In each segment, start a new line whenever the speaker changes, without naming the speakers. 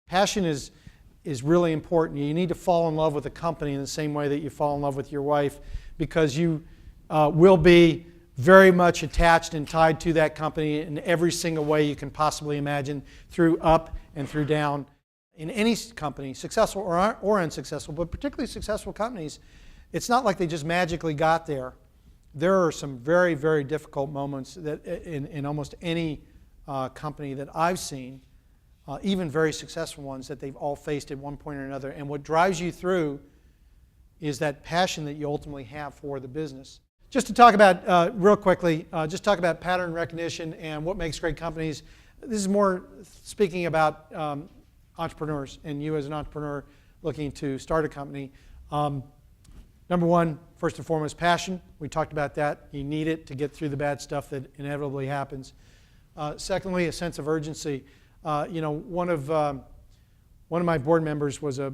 Passion is really important. You need to fall in love with a company in the same way that you fall in love with your wife, because you will be very much attached and tied to that company in every single way you can possibly imagine, through up and through down. In any company, successful or unsuccessful, but particularly successful companies, it's not like they just magically got there. There are some very, very difficult moments that in almost any company that I've seen, even very successful ones, that they've all faced at one point or another. And what drives you through is that passion that you ultimately have for the business. Just to talk about, real quickly, just talk about pattern recognition and what makes great companies. This is more speaking about entrepreneurs and you as an entrepreneur looking to start a company. Number one, first and foremost, passion. We talked about that. You need it to get through the bad stuff that inevitably happens. Secondly, a sense of urgency. One of my board members was a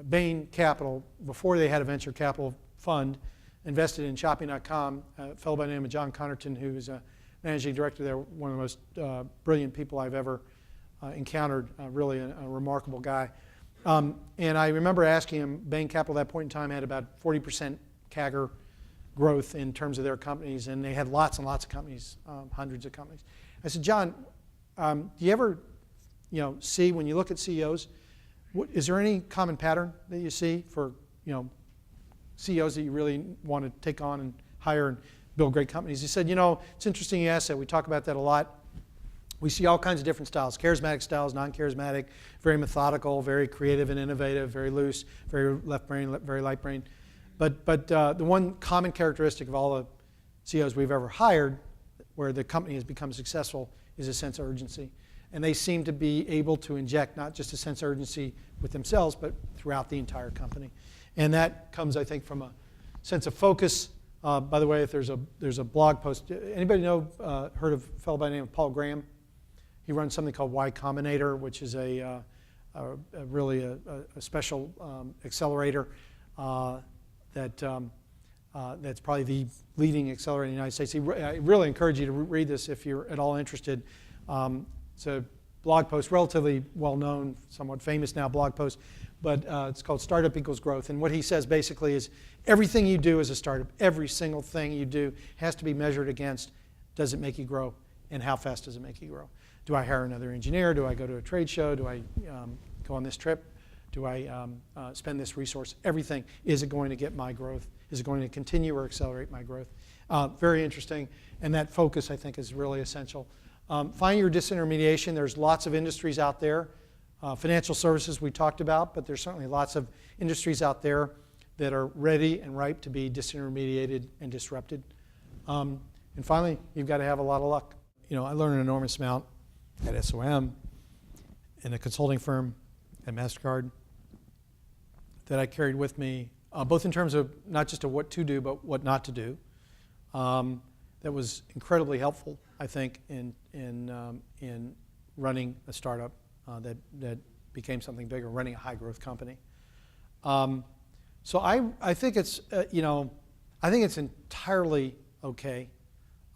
Bain Capital, before they had a venture capital fund, invested in Shopping.com. A fellow by the name of John Connerton, who is a managing director there, one of the most brilliant people I've ever encountered, really a remarkable guy. And I remember asking him, Bain Capital at that point in time had about 40% CAGR growth in terms of their companies, and they had lots and lots of companies, hundreds of companies. I said, John, do you ever see, when you look at CEOs, is there any common pattern that you see for CEOs that you really want to take on and hire and build great companies? He said, it's interesting you asked that. We talk about that a lot. We see all kinds of different styles, charismatic styles, non-charismatic, very methodical, very creative and innovative, very loose, very left brain, very light brain. But the one common characteristic of all the CEOs we've ever hired, where the company has become successful, is a sense of urgency. And they seem to be able to inject not just a sense of urgency with themselves, but throughout the entire company. And that comes, I think, from a sense of focus. By the way, if there's a blog post, anybody heard of a fellow by the name of Paul Graham? He runs something called Y Combinator, which is really a special accelerator that's probably the leading accelerator in the United States. I really encourage you to read this if you're at all interested. It's a blog post, relatively well-known, somewhat famous now blog post, but it's called Startup Equals Growth. And what he says basically is everything you do as a startup, every single thing you do has to be measured against, does it make you grow, and how fast does it make you grow? Do I hire another engineer? Do I go to a trade show? Do I go on this trip? Do I spend this resource? Everything. Is it going to get my growth? Is it going to continue or accelerate my growth? Very interesting. And that focus, I think, is really essential. Find your disintermediation. There's lots of industries out there. Financial services we talked about, but there's certainly lots of industries out there that are ready and ripe to be disintermediated and disrupted. And finally, you've got to have a lot of luck. I learned an enormous amount at SOM, in a consulting firm, at MasterCard, that I carried with me, both in terms of not just of what to do, but what not to do. That was incredibly helpful, I think, in running a startup that became something bigger, running a high-growth company. So I think it's entirely okay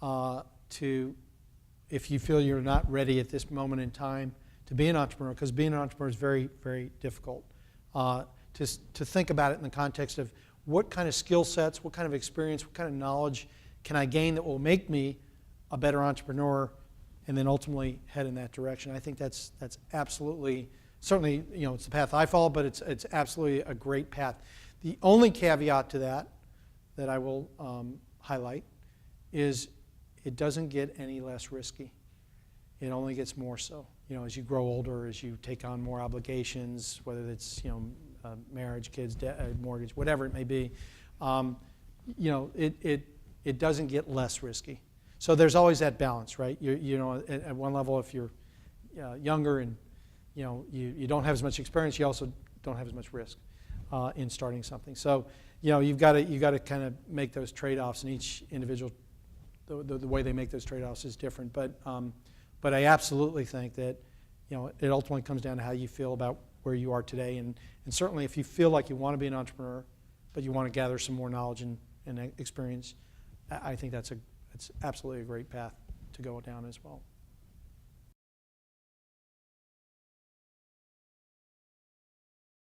to, if you feel you're not ready at this moment in time to be an entrepreneur, because being an entrepreneur is very, very difficult. To think about it in the context of what kind of skill sets, what kind of experience, what kind of knowledge can I gain that will make me a better entrepreneur, and then ultimately head in that direction. I think that's absolutely, certainly, it's the path I follow, but it's absolutely a great path. The only caveat to that I will highlight is it doesn't get any less risky. It only gets more so. As you grow older, as you take on more obligations, whether it's marriage, kids, debt, mortgage, whatever it may be, it doesn't get less risky. So there's always that balance, right? At one level, if you're younger and you don't have as much experience, you also don't have as much risk in starting something. So you've got to kind of make those trade-offs, and each individual, the way they make those trade-offs is different. But I absolutely think that it ultimately comes down to how you feel about where you are today, and certainly if you feel like you want to be an entrepreneur, but you want to gather some more knowledge and experience, I think that's absolutely a great path to go down as well.